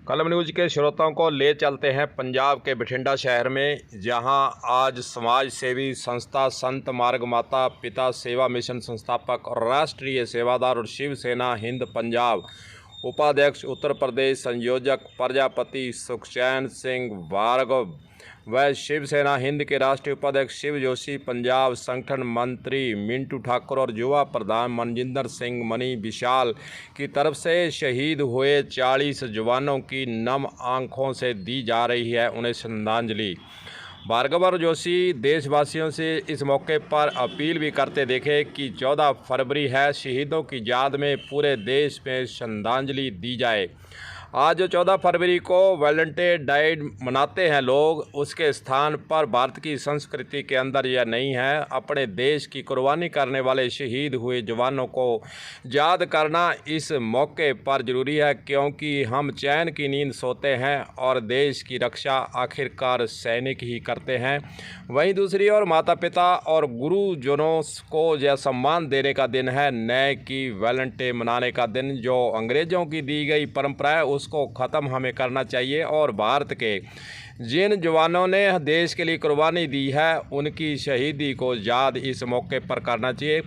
कलम न्यूज के श्रोताओं को ले चलते हैं पंजाब के बठिंडा शहर में, जहां आज समाज सेवी संस्था संत मार्ग माता पिता सेवा मिशन संस्थापक और राष्ट्रीय सेवादार और शिवसेना हिंद पंजाब उपाध्यक्ष उत्तर प्रदेश संयोजक प्रजापति सुखचैन सिंह भार्गव व शिवसेना हिंद के राष्ट्रीय उपाध्यक्ष शिव जोशी, पंजाब संगठन मंत्री मिंटू ठाकुर और युवा प्रधान मनजिंदर सिंह मनी विशाल की तरफ से शहीद हुए 40 जवानों की नम आंखों से दी जा रही है उन्हें श्रद्धांजलि। भार्गव और जोशी देशवासियों से इस मौके पर अपील भी करते देखे कि 14 फरवरी है, शहीदों की याद में पूरे देश में श्रद्धांजलि दी जाए। आज जो 14 फरवरी को वैलेंटाइन डे मनाते हैं लोग, उसके स्थान पर भारत की संस्कृति के अंदर यह नहीं है। अपने देश की कुर्बानी करने वाले शहीद हुए जवानों को याद करना इस मौके पर ज़रूरी है, क्योंकि हम चैन की नींद सोते हैं और देश की रक्षा आखिरकार सैनिक ही करते हैं। वहीं दूसरी ओर माता पिता और गुरुजनों को यह सम्मान देने का दिन है, न कि वैलेंटाइन मनाने का दिन। जो अंग्रेज़ों की दी गई परंपरा है उसको ख़त्म हमें करना चाहिए और भारत के जिन जवानों ने देश के लिए कुर्बानी दी है उनकी शहीदी को याद इस मौके पर करना चाहिए।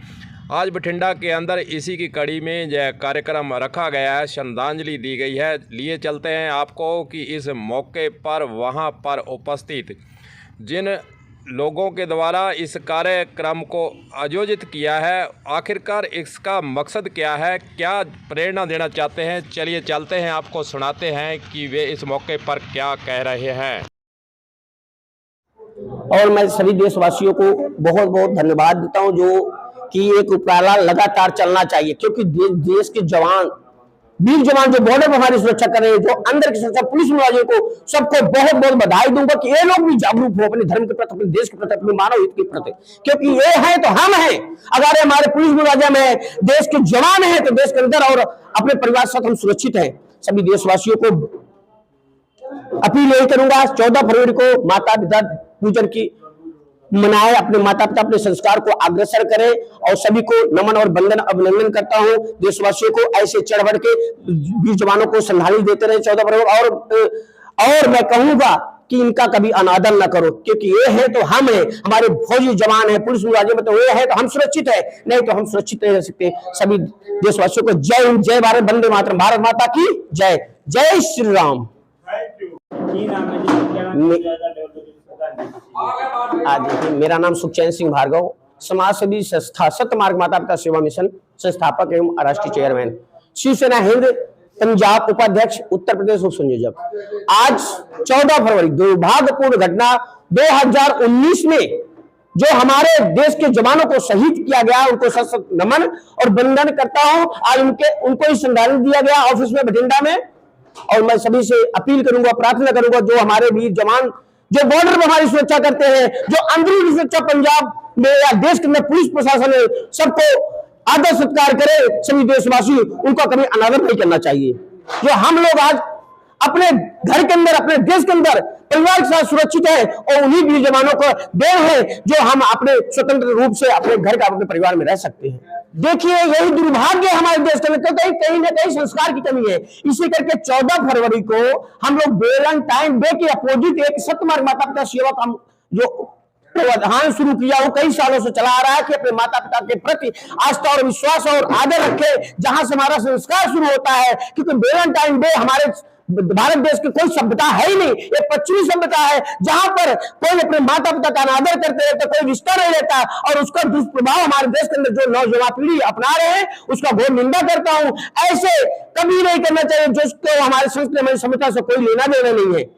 आज बठिंडा के अंदर इसी की कड़ी में यह कार्यक्रम रखा गया है, श्रद्धांजलि दी गई है। लिए चलते हैं आपको कि इस मौके पर वहां पर उपस्थित जिन लोगों के द्वारा इस कार्यक्रम को आयोजित किया है, आखिरकार इसका मकसद क्या है, क्या प्रेरणा देना चाहते हैं। चलिए चलते हैं, आपको सुनाते हैं कि वे इस मौके पर क्या कह रहे हैं। और मैं सभी देशवासियों को बहुत बहुत धन्यवाद देता हूं जो कि एक उपराला लगातार चलना चाहिए, क्योंकि देश के जवान वीर जवान जो बॉर्डर पर हमारी सुरक्षा कर रहे हैं, जो अंदर की सुरक्षा पुलिस मुलाजिम को सबको बहुत बहुत बधाई दूंगा कि ये लोग भी जागरूक हो अपने धर्म के प्रति, अपने देश के प्रति, अपने मानव हित के प्रति, क्योंकि ये है तो हम हैं। अगर हमारे पुलिस मुलाजिम है, देश के जवान है, तो देश के अंदर और अपने परिवार के साथ हम सुरक्षित हैं। सभी देशवासियों को अपील यही करूंगा, 14 फरवरी को माता पिता पूजन की मनाए, अपने माता पिता अपने संस्कार को अग्रसर करें और सभी को नमन और वंदन अभिनंदन करता हूं। देशवासियों को ऐसे चढ़ बढ़ के वीर जवानों को श्रद्धांजलि देते रहे 14 फरवरी। और मैं कहूंगा कि इनका कभी अनादर न करो, क्योंकि ये है तो हम हैं, हमारे फौजी जवान है, पुलिस मुलाजिम है, तो ये है तो हम सुरक्षित है, नहीं तो हम सुरक्षित नहीं रह सकते। सभी देशवासियों को जय हिंद, जय भारत, वंदे मातरम, भारत माता की जय, जय श्री राम। देखिए, मेरा नाम सुखचैन सिंह भार्गव, समाज सेवी संस्था सत्य मार्ग माता पिता सेवा मिशन संस्थापक एवं राष्ट्रीय चेयरमैन, शिवसेना हिंद पंजाब उपाध्यक्ष, उत्तर प्रदेश उप संयोजक। आज 14 फरवरी दुर्भाग्यपूर्ण घटना 2019 में जो हमारे देश के जवानों को शहीद किया गया, उनको सत सत नमन और वंदन करता हूं। आज उनको श्रद्धांजलि दिया गया ऑफिस में बठिंडा में। और मैं सभी से अपील करूंगा, प्रार्थना करूंगा, जो हमारे वीर जवान जो बॉर्डर पर हमारी सुरक्षा करते हैं, जो अंदरूनी सुरक्षा पंजाब में या देश के अंदर पुलिस प्रशासन है, सबको आदर सत्कार करे। सभी देशवासी उनको कभी अनादर नहीं करना चाहिए। जो हम लोग आज अपने घर के अंदर, अपने देश के अंदर परिवार के साथ सुरक्षित है, और उन्हीं वीर जवानों को देन है जो हम अपने स्वतंत्र रूप से अपने घर का, अपने परिवार में रह सकते हैं। देखिए, यही दुर्भाग्य हमारे देश के अंदर, कहीं ना कहीं संस्कार की कमी है। इसी करके 14 फरवरी को हम लोग वैलेंटाइन डे के अपोजिट एक सत्य मार्ग माता पिता सेवा का जो प्रावधान शुरू किया, वो कई सालों से चला आ रहा है कि अपने माता पिता के प्रति आस्था और विश्वास और आदर रखे, जहां से हमारा संस्कार शुरू होता है। क्योंकि वैलेंटाइन डे हमारे भारत देश की कोई सभ्यता है ही नहीं, ये पश्चिमी सभ्यता है, जहां पर कोई अपने माता पिता का अनादर करते रहते, कोई रिश्ता नहीं रहता, और उसका दुष्प्रभाव हमारे देश के अंदर जो नौजवान पीढ़ी अपना रहे हैं उसका घोर निंदा करता हूं। ऐसे कभी नहीं करना चाहिए, जिसको हमारे संस्कृति में सभ्यता से कोई लेना देना नहीं है,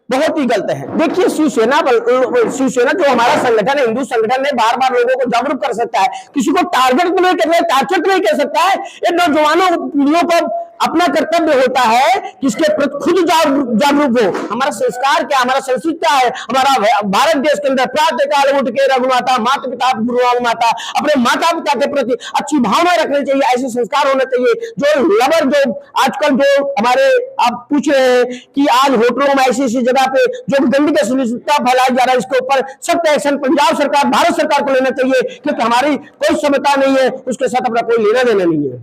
बहुत ही गलत है। देखिए, शिवसेना जो हमारा संगठन है, हिंदू संगठन है, बार बार लोगों को जागरूक कर सकता है, किसी को टारगेट नहीं कर सकता है, टार्चर नहीं कर सकता है। इन नौजवानों पीढ़ियों को अपना कर्तव्य होता है कि इसके प्रति खुद जागरूक हो। हमारा संस्कार क्या, हमारा संस्कृति क्या है, हमारा भारत देश के अंदर प्रातःकाल उठ के रघुमाता माता पिता गुरु माता अपने माता पिता के प्रति अच्छी भावना रखनी चाहिए, ऐसे संस्कार होने चाहिए। जो लवर जो आजकल जो हमारे आप पूछ रहे हैं कि आज होटलों में ऐसी जगह पे जो गंदगी का सुनिश्चितता फैलाया जा रहा है, इसके ऊपर सख्त एक्शन पंजाब सरकार भारत सरकार को लेना चाहिए, क्योंकि हमारी कोई क्षमता नहीं है, उसके साथ अपना कोई लेना देना नहीं है।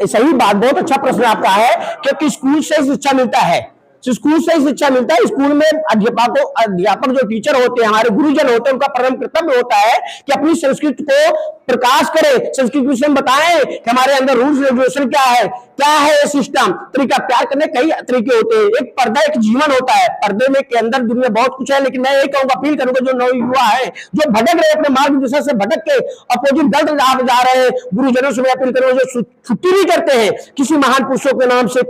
सही बात, बहुत अच्छा प्रश्न आपका है, क्योंकि स्कूल से शिक्षा मिलता है, स्कूल से शिक्षा मिलता है। स्कूल में अध्यापक जो टीचर होते हैं, हमारे गुरुजन होते हैं, उनका परम कर्तव्य होता है कि अपनी संस्कृति को प्रकाश करें, संस्कृति विषय में बताएं कि हमारे अंदर रूल्स रेगुलेशन क्या है सिस्टम, तरीका। प्यार करने कई तरीके होते हैं, एक पर्दा एक जीवन होता है, पर्दे में के अंदर दुनिया बहुत कुछ है। लेकिन मैं यही कहूंगा, अपील करूंगा जो नव युवा है जो भटक रहे अपने मार्ग दिशा से भटक के अपोजिट गलत राह जा रहे हैं, गुरुजनों से मैं अपील करूंगा जो छुट्टी नहीं करते हैं किसी महान पुरुषों के नाम से,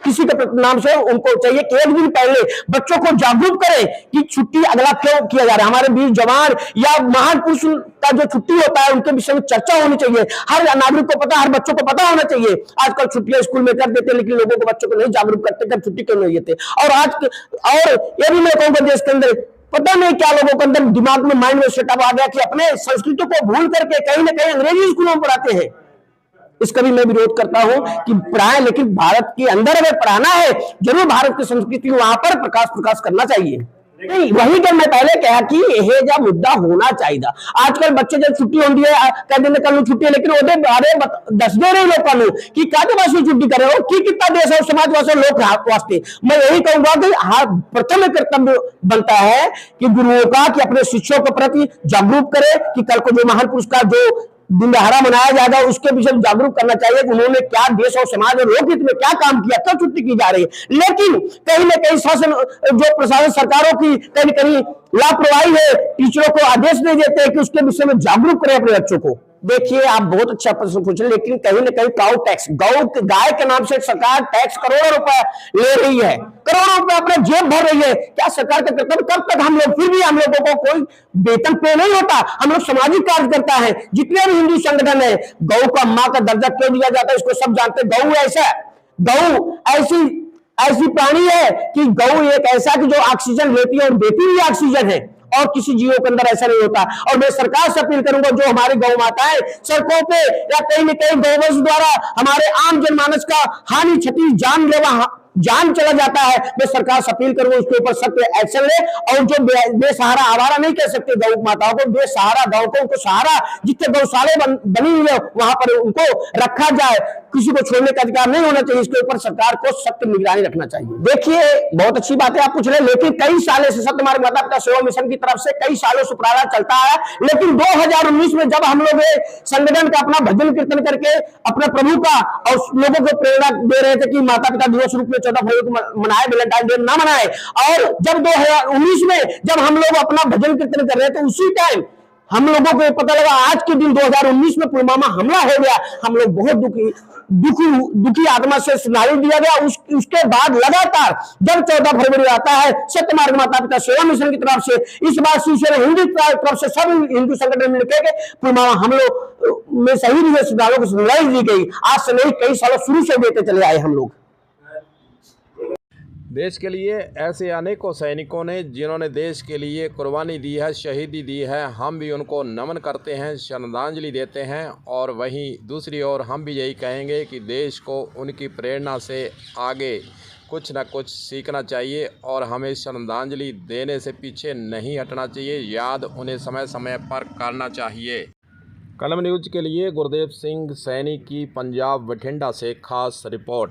किसी के नाम से, उनको चाहिए कि एक दिन पहले बच्चों को जागरूक करें कि छुट्टी अगला क्यों किया जा रहा है। हमारे वीर जवान या महान पुरुष का जो छुट्टी होता है उनके विषय में चर्चा होनी चाहिए, हर नागरिक को पता, हर बच्चों को पता होना चाहिए। आजकल छुट्टियां स्कूल में कर देते, लेकिन लोगों को, बच्चों को नहीं जागरूक करते कि छुट्टी क्यों नहीं देते। और ये भी मैं कहूंगा, देश के अंदर पता नहीं क्या लोगों के अंदर दिमाग में माइंड में सेटअप आ गया कि अपने संस्कृति को भूल करके कहीं ना कहीं अंग्रेजी स्कूलों में पढ़ाते हैं। इसका भी मैं विरोध करता हूं कि पढ़ाएं, लेकिन भारत के अंदर अगर पढ़ाना है, जरूर भारत की संस्कृति वहां पर प्रकाश करना चाहिए। नहीं, वही जब मैं पहले कहा कि यह जब मुद्दा होना चाहिए। आजकल बच्चे जब छुट्टी होती है कह देंगे कल छुट्टी है, लेकिन वो अरे दस दे रहे लोग कानून कि काटे वासी छुट्टी करे हो कि कितना देश और समाज वासे लोग वास्ते। मैं यही कहूंगा कि प्रथम कर्तव्य बनता है कि गुरुओं का कि अपने शिष्यों के प्रति जागरूक करे कि कल को जो महान पुरुष का जो दिन दहाड़ा मनाया जाएगा उसके विषय में जागरूक करना चाहिए कि उन्होंने क्या देश और समाज और लोकहित में क्या काम किया, क्यों छुट्टी की जा रही है। लेकिन कहीं ना कहीं शासन जो प्रशासन सरकारों की कहीं कहीं लापरवाही है, टीचरों को आदेश नहीं देते कि उसके विषय में जागरूक करें अपने बच्चों को। देखिए, आप बहुत अच्छा प्रश्न पूछ रहे हैं, लेकिन कहीं ना कहीं काउ टैक्स, गाय के नाम से सरकार टैक्स करोड़ों रुपए ले रही है, करोड़ों रुपए अपने जेब भर रही है। क्या सरकार का कर्तव्य? कब तक हम लोग, फिर भी हम लोगों को कोई वेतन पे नहीं होता, हम लोग सामाजिक कार्य करता है। जितने भी हिंदू संगठन है, गौ को मां का दर्जा क्यों दिया जाता है इसको सब जानते हैं। गौ ऐसी प्राणी है कि गौ एक ऐसा कि जो ऑक्सीजन लेती है और देती भी ऑक्सीजन है, और किसी जीवों के अंदर ऐसा नहीं होता। और मैं सरकार से अपील करूंगा, जो हमारी गौ माताएं सड़कों पे या कहीं न कहीं गौवंश द्वारा हमारे आम जनमानस का हानि क्षति जान चला जाता है, मैं सरकार से अपील करूंगा उसके ऊपर सख्त एक्शन ले। और जो बेसहारा, आवारा नहीं कह सकते गौ माताओं को, बेसहारा गौ को, उनको सहारा, जितने गौशाले बनी हुई है वहां पर उनको रखा जाए, किसी को छोड़ने का अधिकार नहीं होना चाहिए। इसके ऊपर सरकार को सख्त निगरानी रखना चाहिए। देखिए, बहुत अच्छी बातें आप पूछ रहे हैं, लेकिन कई सालों से सत्य मार्ग माता पिता सेवा मिशन की तरफ से कई सालों से प्रयास चलता है। लेकिन 2019 में जब हम लोग संगठन का अपना भजन कीर्तन करके अपने प्रभु का और लोगों को प्रेरणा दे रहे थे कि माता पिता दिवस रूप में 14 फरवरी को मनाए, वैलेंटाइन डे ना मनाए, और जब 2019 में जब हम लोग अपना भजन कीर्तन कर रहे थे, उसी टाइम हम लोगों को पता लगा आज के दिन 2019 में पुलवामा हमला हो गया। हम लोग बहुत दुखी आत्मा से सुनाई दिया गया। उसके बाद लगातार जब 14 फरवरी आता है, सत्य मार्ग माता पिता सेवा मिशन की तरफ से, इस बार शिवसेना हिंदू तरफ से सब हिंदू संगठन मिलकर पुलवामा हम लोग में शहीद हुए श्रद्धालुओं को सुनाई दी गई। आज से नहीं, कई सालों शुरू से देते चले आए हम लोग। देश के लिए ऐसे अनेकों सैनिकों ने जिन्होंने देश के लिए कुर्बानी दी है, शहीदी दी है, हम भी उनको नमन करते हैं, श्रद्धांजलि देते हैं। और वहीं दूसरी ओर हम भी यही कहेंगे कि देश को उनकी प्रेरणा से आगे कुछ न कुछ सीखना चाहिए और हमें श्रद्धांजलि देने से पीछे नहीं हटना चाहिए, याद उन्हें समय समय पर करना चाहिए। कलम न्यूज़ के लिए गुरदेव सिंह सैनी की पंजाब बठिंडा से खास रिपोर्ट।